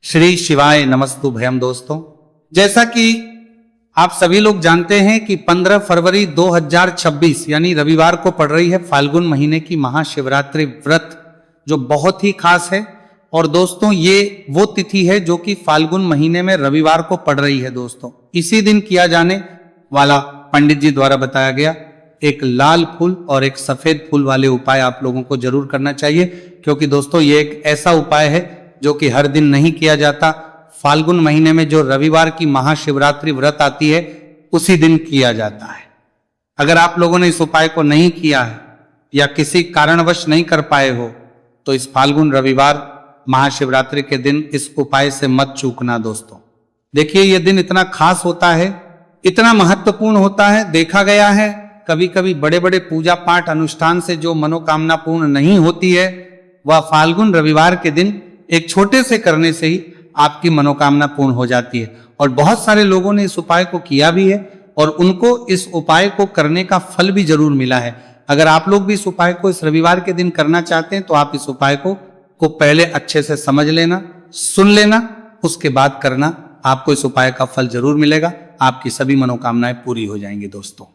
श्री शिवाय नमस्तुभ्यम। दोस्तों, जैसा कि आप सभी लोग जानते हैं कि 15 फरवरी 2026 यानी रविवार को पड़ रही है फाल्गुन महीने की महाशिवरात्रि व्रत, जो बहुत ही खास है। और दोस्तों, ये वो तिथि है जो कि फाल्गुन महीने में रविवार को पड़ रही है। दोस्तों, इसी दिन किया जाने वाला पंडित जी द्वारा बताया गया एक लाल फूल और एक सफेद फूल वाले उपाय आप लोगों को जरूर करना चाहिए, क्योंकि दोस्तों ये एक ऐसा उपाय है जो कि हर दिन नहीं किया जाता। फाल्गुन महीने में जो रविवार की महाशिवरात्रि व्रत आती है उसी दिन किया जाता है। अगर आप लोगों ने इस उपाय को नहीं किया है या किसी कारणवश नहीं कर पाए हो तो इस फाल्गुन रविवार महाशिवरात्रि के दिन इस उपाय से मत चूकना। दोस्तों देखिए, यह दिन इतना खास होता है, इतना महत्वपूर्ण होता है। देखा गया है कभी कभी बड़े बड़े पूजा पाठ अनुष्ठान से जो मनोकामना पूर्ण नहीं होती है, वह फाल्गुन रविवार के दिन एक छोटे से करने से ही आपकी मनोकामना पूर्ण हो जाती है। और बहुत सारे लोगों ने इस उपाय को किया भी है और उनको इस उपाय को करने का फल भी जरूर मिला है। अगर आप लोग भी इस उपाय को इस रविवार के दिन करना चाहते हैं तो आप इस उपाय को पहले अच्छे से समझ लेना, सुन लेना, उसके बाद करना। आपको इस उपाय का फल जरूर मिलेगा, आपकी सभी मनोकामनाएं पूरी हो जाएंगी। दोस्तों,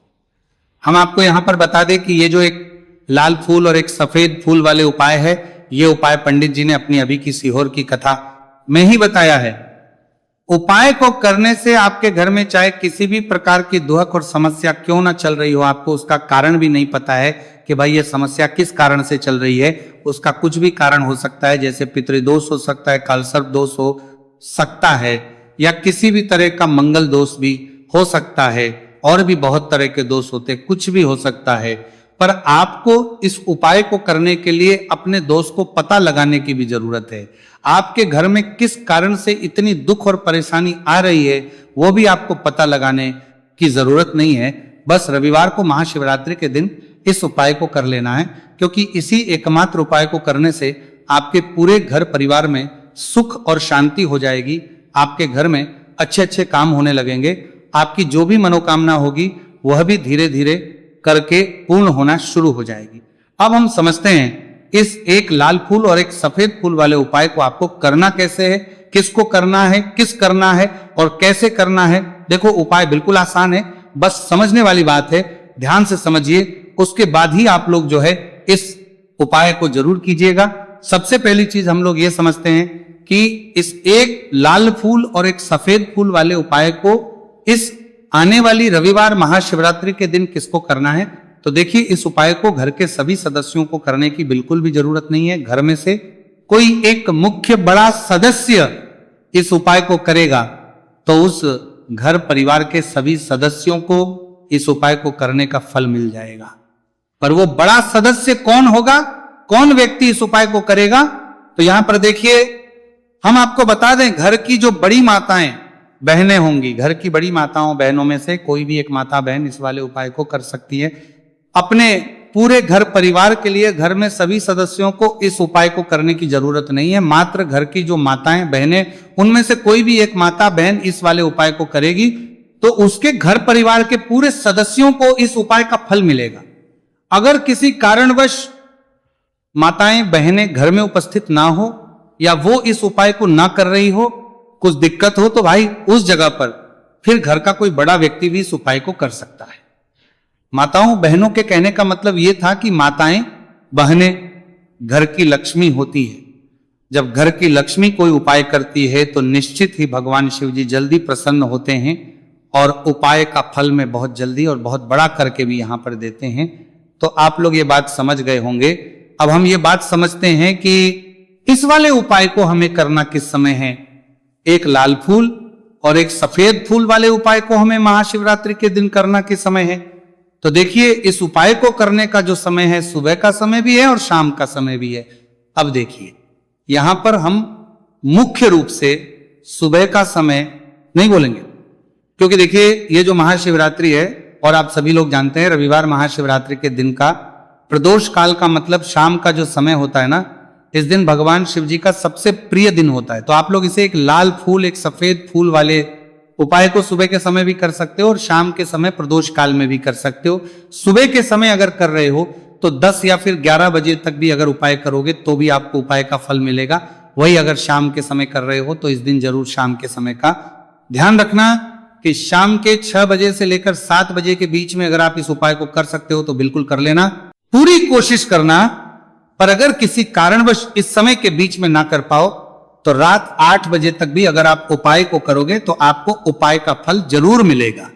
हम आपको यहां पर बता दें कि ये जो एक लाल फूल और एक सफेद फूल वाले उपाय है, ये उपाय पंडित जी ने अपनी अभी की सीहोर की कथा में ही बताया है। उपाय को करने से आपके घर में चाहे किसी भी प्रकार की दुख और समस्या क्यों ना चल रही हो, आपको उसका कारण भी नहीं पता है कि भाई ये समस्या किस कारण से चल रही है, उसका कुछ भी कारण हो सकता है। जैसे पितृदोष हो सकता है, कालसर्प दोष हो सकता है, या किसी भी तरह का मंगल दोष भी हो सकता है, और भी बहुत तरह के दोष होते, कुछ भी हो सकता है। पर आपको इस उपाय को करने के लिए अपने दोष को पता लगाने की भी जरूरत है। आपके घर में किस कारण से इतनी दुख और परेशानी आ रही है वो भी आपको पता लगाने की जरूरत नहीं है। बस रविवार को महाशिवरात्रि के दिन इस उपाय को कर लेना है, क्योंकि इसी एकमात्र उपाय को करने से आपके पूरे घर परिवार में सुख और शांति हो जाएगी। आपके घर में अच्छे अच्छे काम होने लगेंगे। आपकी जो भी मनोकामना होगी वह भी धीरे धीरे करके पूर्ण होना शुरू हो जाएगी। अब हम समझते हैं इस एक लाल फूल और एक सफेद फूल वाले उपाय को आपको करना कैसे है, किसको करना है, किस करना है और कैसे करना है। देखो, उपाय बिल्कुल आसान है, बस समझने वाली बात है। ध्यान से समझिए, उसके बाद ही आप लोग जो है इस उपाय को जरूर कीजिएगा। सबसे पहली चीज हम लोग ये समझते हैं कि इस एक लाल फूल और एक सफेद फूल वाले उपाय को इस आने वाली रविवार महाशिवरात्रि के दिन किसको करना है। तो देखिए, इस उपाय को घर के सभी सदस्यों को करने की बिल्कुल भी जरूरत नहीं है। घर में से कोई एक मुख्य बड़ा सदस्य इस उपाय को करेगा तो उस घर परिवार के सभी सदस्यों को इस उपाय को करने का फल मिल जाएगा। पर वो बड़ा सदस्य कौन होगा, कौन व्यक्ति इस उपाय को करेगा, तो यहां पर देखिए हम आपको बता दें, घर की जो बड़ी माताएं बहनें होंगी, घर की बड़ी माताओं बहनों में से कोई भी एक माता बहन इस वाले उपाय को कर सकती है। अपने पूरे घर परिवार के लिए घर में सभी सदस्यों को इस उपाय को करने की जरूरत नहीं है। मात्र घर की जो माताएं बहनें, उनमें से कोई भी एक माता बहन इस वाले उपाय को करेगी तो उसके घर परिवार के पूरे सदस्यों को इस उपाय का फल मिलेगा। अगर किसी कारणवश माताएं बहनें घर में उपस्थित ना हो या वो इस उपाय को ना कर रही हो, कुछ दिक्कत हो, तो भाई उस जगह पर फिर घर का कोई बड़ा व्यक्ति भी इस उपाय को कर सकता है। माताओं बहनों के कहने का मतलब यह था कि माताएं बहनें घर की लक्ष्मी होती है। जब घर की लक्ष्मी कोई उपाय करती है तो निश्चित ही भगवान शिव जी जल्दी प्रसन्न होते हैं और उपाय का फल में बहुत जल्दी और बहुत बड़ा करके भी यहां पर देते हैं। तो आप लोग ये बात समझ गए होंगे। अब हम ये बात समझते हैं कि इस वाले उपाय को हमें करना किस समय है। एक लाल फूल और एक सफेद फूल वाले उपाय को हमें महाशिवरात्रि के दिन करना किस समय है। तो देखिए, इस उपाय को करने का जो समय है, सुबह का समय भी है और शाम का समय भी है। अब देखिए, यहां पर हम मुख्य रूप से सुबह का समय नहीं बोलेंगे, क्योंकि देखिए ये जो महाशिवरात्रि है, और आप सभी लोग जानते हैं रविवार महाशिवरात्रि के दिन का प्रदोष काल का मतलब शाम का जो समय होता है ना, इस दिन भगवान शिव जी का सबसे प्रिय दिन होता है। तो आप लोग इसे एक लाल फूल एक सफेद फूल वाले उपाय को सुबह के समय भी कर सकते हो और शाम के समय प्रदोष काल में भी कर सकते हो। सुबह के समय अगर कर रहे हो तो 10 या फिर 11 बजे तक भी अगर उपाय करोगे तो भी आपको उपाय का फल मिलेगा। वही अगर शाम के समय कर रहे हो तो इस दिन जरूर शाम के समय का ध्यान रखना कि शाम के 6 बजे से लेकर 7 बजे के बीच में अगर आप इस उपाय को कर सकते हो तो बिल्कुल कर लेना, पूरी कोशिश करना। पर अगर किसी कारणवश इस समय के बीच में ना कर पाओ तो रात 8 बजे तक भी अगर आप उपाय को करोगे तो आपको उपाय का फल जरूर मिलेगा।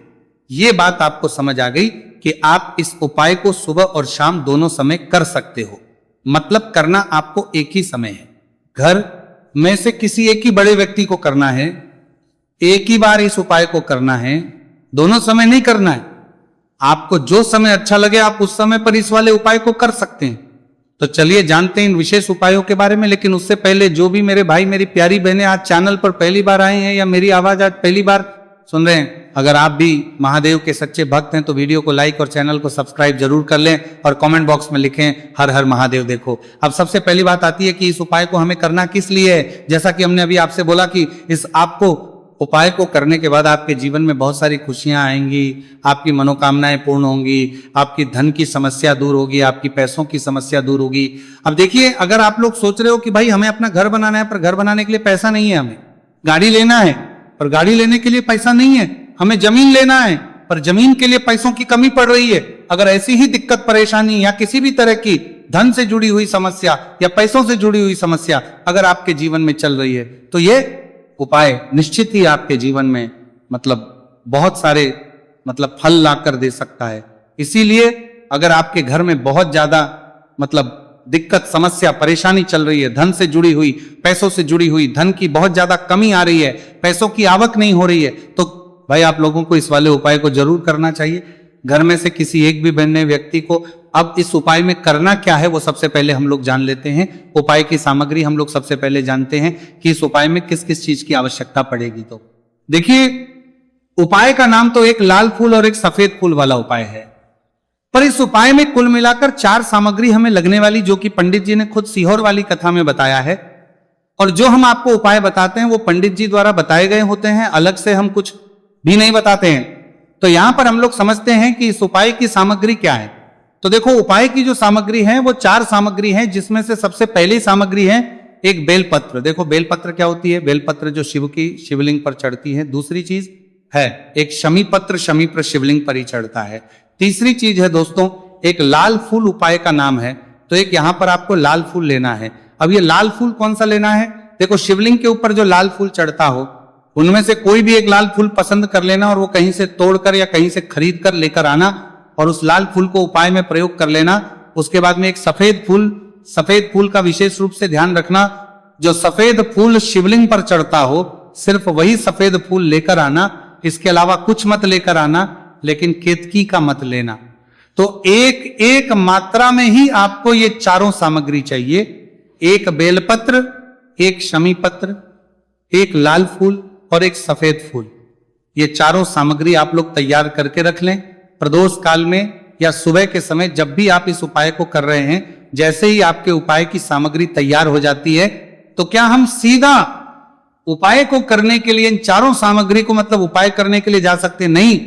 ये बात आपको समझ आ गई कि आप इस उपाय को सुबह और शाम दोनों समय कर सकते हो, मतलब करना आपको एक ही समय है। घर में से किसी एक ही बड़े व्यक्ति को करना है, एक ही बार इस उपाय को करना है, दोनों समय नहीं करना है। आपको जो समय अच्छा लगे आप उस समय पर इस वाले उपाय को कर सकते हैं। तो चलिए जानते हैं इन विशेष उपायों के बारे में। लेकिन उससे पहले जो भी मेरे भाई मेरी प्यारी बहनें आज चैनल पर पहली बार आए हैं या मेरी आवाज आज पहली बार सुन रहे हैं, अगर आप भी महादेव के सच्चे भक्त हैं तो वीडियो को लाइक और चैनल को सब्सक्राइब जरूर कर लें और कमेंट बॉक्स में लिखें हर हर महादेव। देखो अब सबसे पहली बात आती है कि इस उपाय को हमें करना किस लिए है। जैसा कि हमने अभी आपसे बोला कि इस आपको उपाय को करने के बाद आपके जीवन में बहुत सारी खुशियां आएंगी, आपकी मनोकामनाएं पूर्ण होंगी, आपकी धन की समस्या दूर होगी, आपकी पैसों की समस्या दूर होगी। अब देखिए, अगर आप लोग सोच रहे हो कि भाई हमें अपना घर बनाना है पर घर बनाने के लिए पैसा नहीं है, हमें गाड़ी लेना है पर गाड़ी लेने के लिए पैसा नहीं है, हमें जमीन लेना है पर जमीन के लिए पैसों की कमी पड़ रही है, अगर ऐसी ही दिक्कत परेशानी या किसी भी तरह की धन से जुड़ी हुई समस्या या पैसों से जुड़ी हुई समस्या अगर आपके जीवन में चल रही है तो ये उपाय निश्चित ही आपके जीवन में बहुत सारे फल ला कर दे सकता है। इसीलिए अगर आपके घर में बहुत ज्यादा दिक्कत समस्या परेशानी चल रही है, धन से जुड़ी हुई पैसों से जुड़ी हुई, धन की बहुत ज्यादा कमी आ रही है, पैसों की आवक नहीं हो रही है, तो भाई आप लोगों को इस वाले उपाय को जरूर करना चाहिए। घर में से किसी एक भी बनने व्यक्ति को अब इस उपाय में करना क्या है वो सबसे पहले हम लोग जान लेते हैं। उपाय की सामग्री हम लोग सबसे पहले जानते हैं कि इस उपाय में किस किस चीज की आवश्यकता पड़ेगी। तो देखिए, उपाय का नाम तो एक लाल फूल और एक सफेद फूल वाला उपाय है, पर इस उपाय में कुल मिलाकर 4 सामग्री हमें लगने वाली, जो कि पंडित जी ने खुद सीहोर वाली कथा में बताया है। और जो हम आपको उपाय बताते हैं वो पंडित जी द्वारा बताए गए होते हैं, अलग से हम कुछ भी नहीं बताते हैं। तो यहां पर हम लोग समझते हैं कि इस उपाय की सामग्री क्या है। तो देखो, उपाय की जो सामग्री है वो 4 सामग्री है, जिसमें से सबसे पहली सामग्री है एक बेलपत्र। देखो बेलपत्र क्या होती है, बेलपत्र जो शिव की शिवलिंग पर चढ़ती है। दूसरी चीज है एक शमी पत्र, शमी पर शिवलिंग पर ही चढ़ता है। तीसरी चीज है दोस्तों एक लाल फूल, उपाय का नाम है, तो एक यहां पर आपको लाल फूल लेना है। अब ये लाल फूल कौन सा लेना है, देखो शिवलिंग के ऊपर जो लाल फूल चढ़ता हो उनमें से कोई भी एक लाल फूल पसंद कर लेना और वो कहीं से तोड़कर या कहीं से खरीद कर लेकर आना और उस लाल फूल को उपाय में प्रयोग कर लेना। उसके बाद में एक सफेद फूल का विशेष रूप से ध्यान रखना, जो सफेद फूल शिवलिंग पर चढ़ता हो सिर्फ वही सफेद फूल लेकर आना, इसके अलावा कुछ मत लेकर आना, लेकिन केतकी का मत लेना। तो एक मात्रा में ही आपको ये चारों सामग्री चाहिए, एक बेलपत्र, एक शमी पत्र, एक लाल फूल और एक सफेद फूल। ये चारों सामग्री आप लोग तैयार करके रख लें। प्रदोष काल में या सुबह के समय जब भी आप इस उपाय को कर रहे हैं, जैसे ही आपके उपाय की सामग्री तैयार हो जाती है तो क्या हम सीधा उपाय को करने के लिए इन चारों सामग्री को उपाय करने के लिए जा सकते नहीं।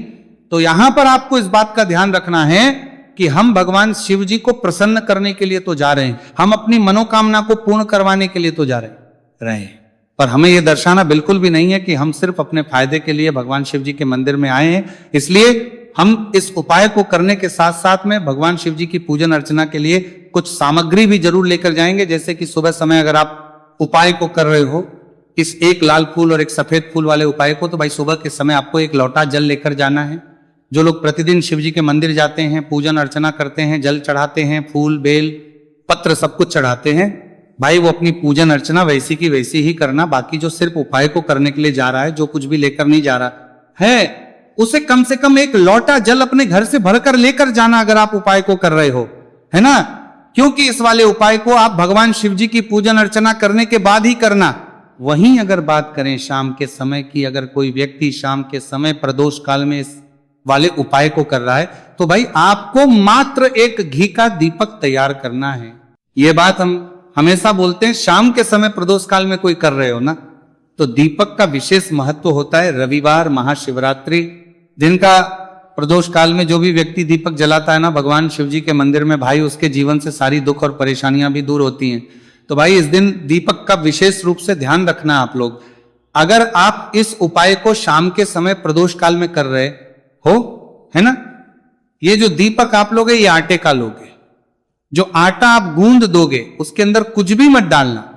तो यहां पर आपको इस बात का ध्यान रखना है कि हम भगवान शिव जी को प्रसन्न करने के लिए तो जा रहे हैं, हम अपनी मनोकामना को पूर्ण करवाने के लिए तो जा रहे हैं, पर हमें यह दर्शाना बिल्कुल भी नहीं है कि हम सिर्फ अपने फायदे के लिए भगवान शिव जी के मंदिर में आए हैं। इसलिए हम इस उपाय को करने के साथ साथ में भगवान शिव जी की पूजन अर्चना के लिए कुछ सामग्री भी जरूर लेकर जाएंगे। जैसे कि सुबह समय अगर आप उपाय को कर रहे हो इस एक लाल फूल और एक सफेद फूल वाले उपाय को, तो भाई सुबह के समय आपको एक लोटा जल लेकर जाना है। जो लोग प्रतिदिन शिव जी के मंदिर जाते हैं, पूजन अर्चना करते हैं, जल चढ़ाते हैं, फूल बेल पत्र सब कुछ चढ़ाते हैं, भाई वो अपनी पूजन अर्चना वैसी की वैसी ही करना। बाकी जो सिर्फ उपाय को करने के लिए जा रहा है, जो कुछ भी लेकर नहीं जा रहा है, उसे कम से कम एक लोटा जल अपने घर से भरकर लेकर जाना अगर आप उपाय को कर रहे हो, है ना। क्योंकि इस वाले उपाय को आप भगवान शिव जी की पूजन अर्चना करने के बाद ही करना। वहीं अगर बात करें शाम के समय की, अगर कोई व्यक्ति शाम के समय प्रदोष काल में इस वाले उपाय को कर रहा है तो भाई आपको मात्र एक घी का दीपक तैयार करना है। ये बात हम हमेशा बोलते हैं, शाम के समय प्रदोष काल में कोई कर रहे हो ना, तो दीपक का विशेष महत्व होता है। रविवार, महाशिवरात्रि दिन का प्रदोष काल में जो भी व्यक्ति दीपक जलाता है ना भगवान शिव जी के मंदिर में, भाई उसके जीवन से सारी दुख और परेशानियां भी दूर होती हैं। तो भाई इस दिन दीपक का विशेष रूप से ध्यान रखना आप लोग। अगर आप इस उपाय को शाम के समय प्रदोष काल में कर रहे हो, है ना, ये जो दीपक आप लोगे ये आटे का लोगे। जो आटा आप गूंद दोगे उसके अंदर कुछ भी मत डालना,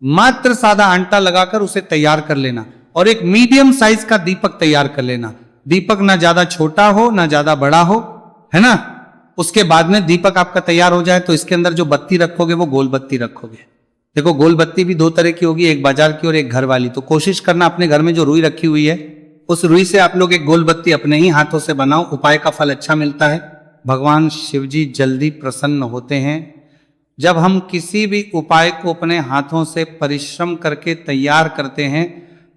मात्र सादा आटा लगाकर उसे तैयार कर लेना और एक मीडियम साइज का दीपक तैयार कर लेना। दीपक ना ज्यादा छोटा हो ना ज्यादा बड़ा हो, है ना। उसके बाद में दीपक आपका तैयार हो जाए तो इसके अंदर जो बत्ती रखोगे वो गोल बत्ती रखोगे। देखो गोल बत्ती भी दो तरह की होगी, एक बाजार की और एक घर वाली। तो कोशिश करना अपने घर में जो रुई रखी हुई है उस रुई से आप लोग एक गोल बत्ती अपने ही हाथों से बनाओ। उपाय का फल अच्छा मिलता है। भगवान शिव जी जल्दी प्रसन्न होते हैं। जब हम किसी भी उपाय को अपने हाथों से परिश्रम करके तैयार करते हैं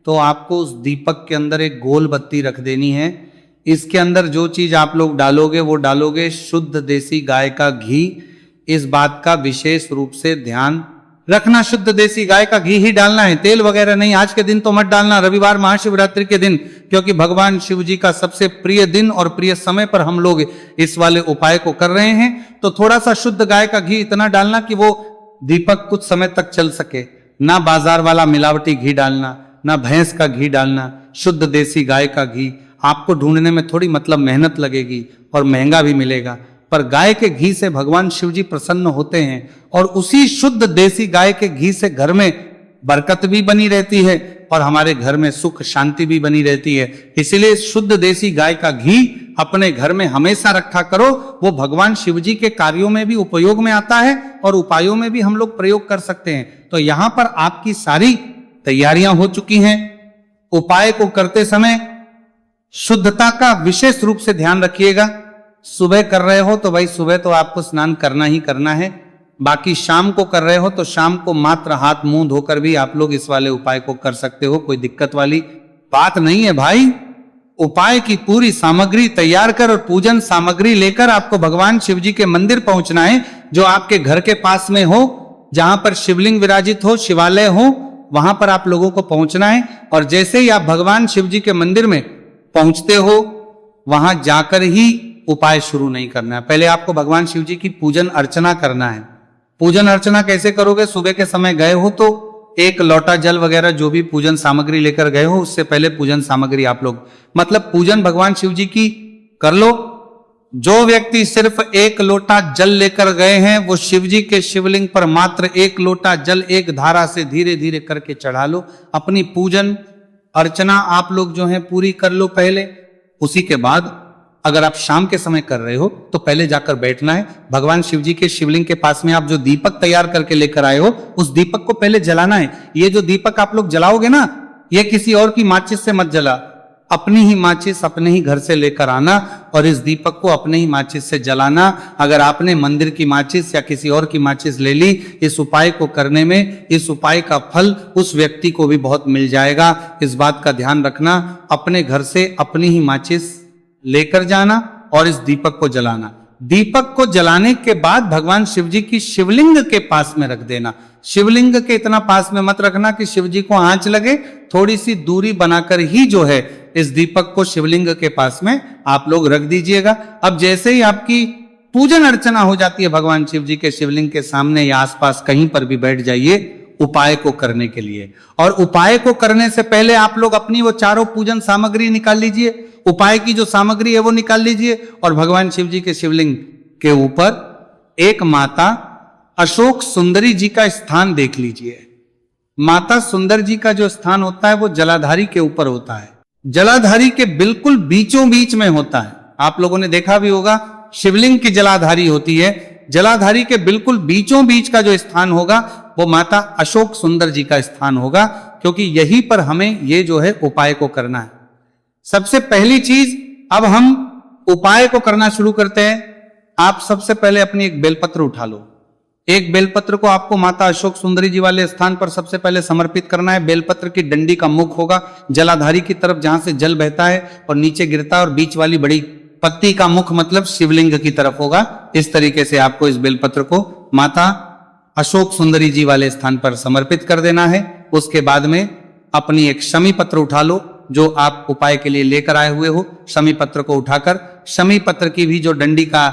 तो आपको उस दीपक के अंदर एक गोल बत्ती रख देनी है। इसके अंदर जो चीज आप लोग डालोगे वो डालोगे शुद्ध देसी गाय का घी। इस बात का विशेष रूप से ध्यान रखना, शुद्ध देसी गाय का घी ही डालना है, तेल वगैरह नहीं। आज के दिन तो मत डालना, रविवार महाशिवरात्रि के दिन, क्योंकि भगवान शिव जी का सबसे प्रिय दिन और प्रिय समय पर हम लोग इस वाले उपाय को कर रहे हैं। तो थोड़ा सा शुद्ध गाय का घी इतना डालना कि वो दीपक कुछ समय तक चल सके। ना बाजार वाला मिलावटी घी डालना, ना भैंस का घी डालना, शुद्ध देसी गाय का घी। आपको ढूंढने में थोड़ी मतलब मेहनत लगेगी और महंगा भी मिलेगा, पर गाय के घी से भगवान शिव जी प्रसन्न होते हैं और उसी शुद्ध देसी गाय के घी से घर में बरकत भी बनी रहती है और हमारे घर में सुख शांति भी बनी रहती है। इसलिए शुद्ध देसी गाय का घी अपने घर में हमेशा रखा करो। वो भगवान शिव जी के कार्यों में भी उपयोग में आता है और उपायों में भी हम लोग प्रयोग कर सकते हैं। तो यहां पर आपकी सारी तैयारियां हो चुकी हैं। उपाय को करते समय शुद्धता का विशेष रूप से ध्यान रखिएगा। सुबह कर रहे हो तो भाई सुबह तो आपको स्नान करना ही करना है। बाकी शाम को कर रहे हो तो शाम को मात्र हाथ मुंह धोकर भी आप लोग इस वाले उपाय को कर सकते हो, कोई दिक्कत वाली बात नहीं है भाई। उपाय की पूरी सामग्री तैयार कर और पूजन सामग्री लेकर आपको भगवान शिव जी के मंदिर पहुंचना है, जो आपके घर के पास में हो, जहां पर शिवलिंग विराजित हो, शिवालय हो, वहां पर आप लोगों को पहुंचना है। और जैसे ही आप भगवान शिव जी के मंदिर में पहुंचते हो वहां जाकर ही उपाय शुरू नहीं करना है। पहले आपको भगवान शिव जी की पूजन अर्चना करना है। पूजन अर्चना कैसे करोगे? सुबह के समय गए हो तो एक लोटा जल वगैरह जो भी पूजन सामग्री लेकर गए हो उससे पहले पूजन सामग्री आप लोग मतलब पूजन भगवान शिव जी की कर लो। जो व्यक्ति सिर्फ एक लोटा जल लेकर गए हैं वो शिव जी के शिवलिंग पर मात्र एक लोटा जल एक धारा से धीरे धीरे करके चढ़ा लो। अपनी पूजन अर्चना आप लोग जो है पूरी कर लो पहले। उसी के बाद अगर आप शाम के समय कर रहे हो तो पहले जाकर बैठना है। भगवान शिव जी के शिवलिंग के पास में आप जो दीपक तैयार करके लेकर आए हो उस दीपक को पहले जलाना है। ये जो दीपक आप लोग जलाओगे ना, ये किसी और की माचिस से मत जला, अपनी ही माचिस अपने ही घर से लेकर आना और इस दीपक को अपने ही माचिस से जलाना। अगर आपने मंदिर की माचिस या किसी और की माचिस ले ली, इस उपाय को करने में इस उपाय का फल उस व्यक्ति को भी बहुत मिल जाएगा। इस बात का ध्यान रखना, अपने घर से अपनी ही माचिस लेकर जाना और इस दीपक को जलाना। दीपक को जलाने के बाद भगवान शिव जी की शिवलिंग के पास में रख देना। शिवलिंग के इतना पास में मत रखना कि शिव जी को आंच लगे, थोड़ी सी दूरी बनाकर ही जो है इस दीपक को शिवलिंग के पास में आप लोग रख दीजिएगा। अब जैसे ही आपकी पूजन अर्चना हो जाती है भगवान शिव जी के शिवलिंग के सामने या आसपास कहीं पर भी बैठ जाइए उपाय को करने के लिए। और उपाय को करने से पहले आप लोग अपनी वो चारों पूजन सामग्री निकाल लीजिए। उपाय की जो सामग्री है वो निकाल लीजिए और भगवान शिव जी के शिवलिंग के ऊपर एक माता अशोक सुंदरी जी का स्थान देख लीजिए। माता सुंदर जी का जो स्थान होता है वो जलाधारी के ऊपर होता है। जलाधारी के बिल्कुल बीचों बीच में होता है। आप लोगों ने देखा भी होगा शिवलिंग की जलाधारी होती है, जलाधारी के बिल्कुल बीचों बीच का जो स्थान होगा वो माता अशोक सुंदर जी का स्थान होगा, क्योंकि यहीं पर हमें ये जो है उपाय को करना है। सबसे पहली चीज, अब हम उपाय को करना शुरू करते हैं। आप सबसे पहले अपनी एक बेलपत्र उठा लो। एक बेलपत्र को आपको माता अशोक सुंदरी जी वाले स्थान पर सबसे पहले समर्पित करना है। बेलपत्र की डंडी का मुख होगा जलाधारी की तरफ जहां से जल बहता है और नीचे गिरता है, और बीच वाली बड़ी पत्ती का मुख मतलब शिवलिंग की तरफ होगा। इस तरीके से आपको इस बेलपत्र को माता अशोक सुंदरी जी वाले स्थान पर समर्पित कर देना है। उसके बाद में अपनी एक शमी पत्र उठा लो जो आप उपाय के लिए लेकर आए हुए हो। शमी पत्र को उठाकर शमी पत्र की भी जो डंडी का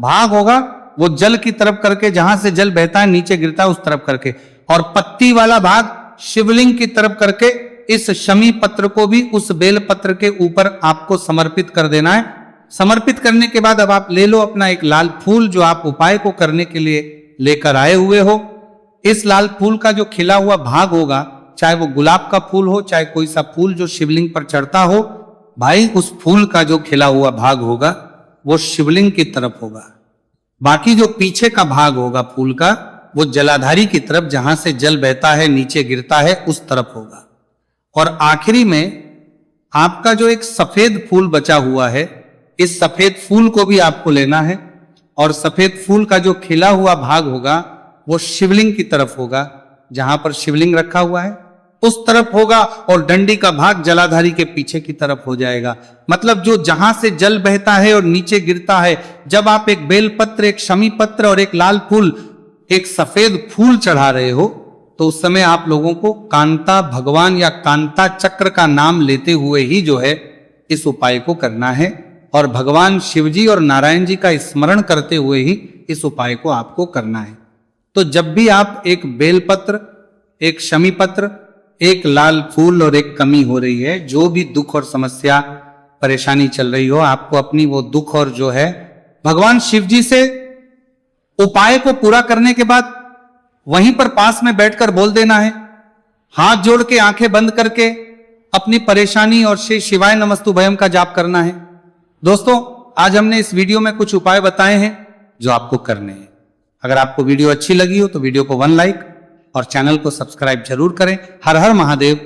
भाग होगा वो जल की तरफ करके, जहां से जल बहता है नीचे गिरता है उस तरफ करके, और पत्ती वाला भाग शिवलिंग की तरफ करके इस शमी पत्र को भी उस बेल पत्र के ऊपर आपको समर्पित कर देना है। समर्पित करने के बाद अब आप ले लो अपना एक लाल फूल जो आप उपाय को करने के लिए लेकर आए हुए हो। इस लाल फूल का जो खिला हुआ भाग होगा, चाहे वो गुलाब का फूल हो, चाहे कोई सा फूल जो शिवलिंग पर चढ़ता हो, भाई उस फूल का जो खिला हुआ भाग होगा वो शिवलिंग की तरफ होगा। बाकी जो पीछे का भाग होगा फूल का, वो जलाधारी की तरफ, जहां से जल बहता है नीचे गिरता है उस तरफ होगा। और आखिरी में आपका जो एक सफेद फूल बचा हुआ है, इस सफेद फूल को भी आपको लेना है, और सफेद फूल का जो खिला हुआ भाग होगा वो शिवलिंग की तरफ होगा, जहां पर शिवलिंग रखा हुआ है उस तरफ होगा, और डंडी का भाग जलाधारी के पीछे की तरफ हो जाएगा। मतलब जो जहां से जल बहता है और नीचे गिरता है, जब आप एक बेलपत्र, एक शमी पत्र और एक लाल फूल, एक सफेद फूल चढ़ा रहे हो, तो उस समय आप लोगों को कांता भगवान या कांता चक्र का नाम लेते हुए ही जो है इस उपाय को करना है, और भगवान शिवजी और नारायण जी का स्मरण करते हुए ही इस उपाय को आपको करना है। तो जब भी आप एक बेलपत्र, एक शमी पत्र, एक लाल फूल और एक कमी हो रही है, जो भी दुख और समस्या परेशानी चल रही हो, आपको अपनी वो दुख और जो है भगवान शिव जी से उपाय को पूरा करने के बाद वहीं पर पास में बैठकर बोल देना है, हाथ जोड़ के आंखें बंद करके अपनी परेशानी और श्री शिवाय नमस्तुभयम का जाप करना है। दोस्तों, आज हमने इस वीडियो में कुछ उपाय बताए हैं जो आपको करने हैं। अगर आपको वीडियो अच्छी लगी हो तो वीडियो को 1 लाइक और चैनल को सब्सक्राइब जरूर करें। हर हर महादेव।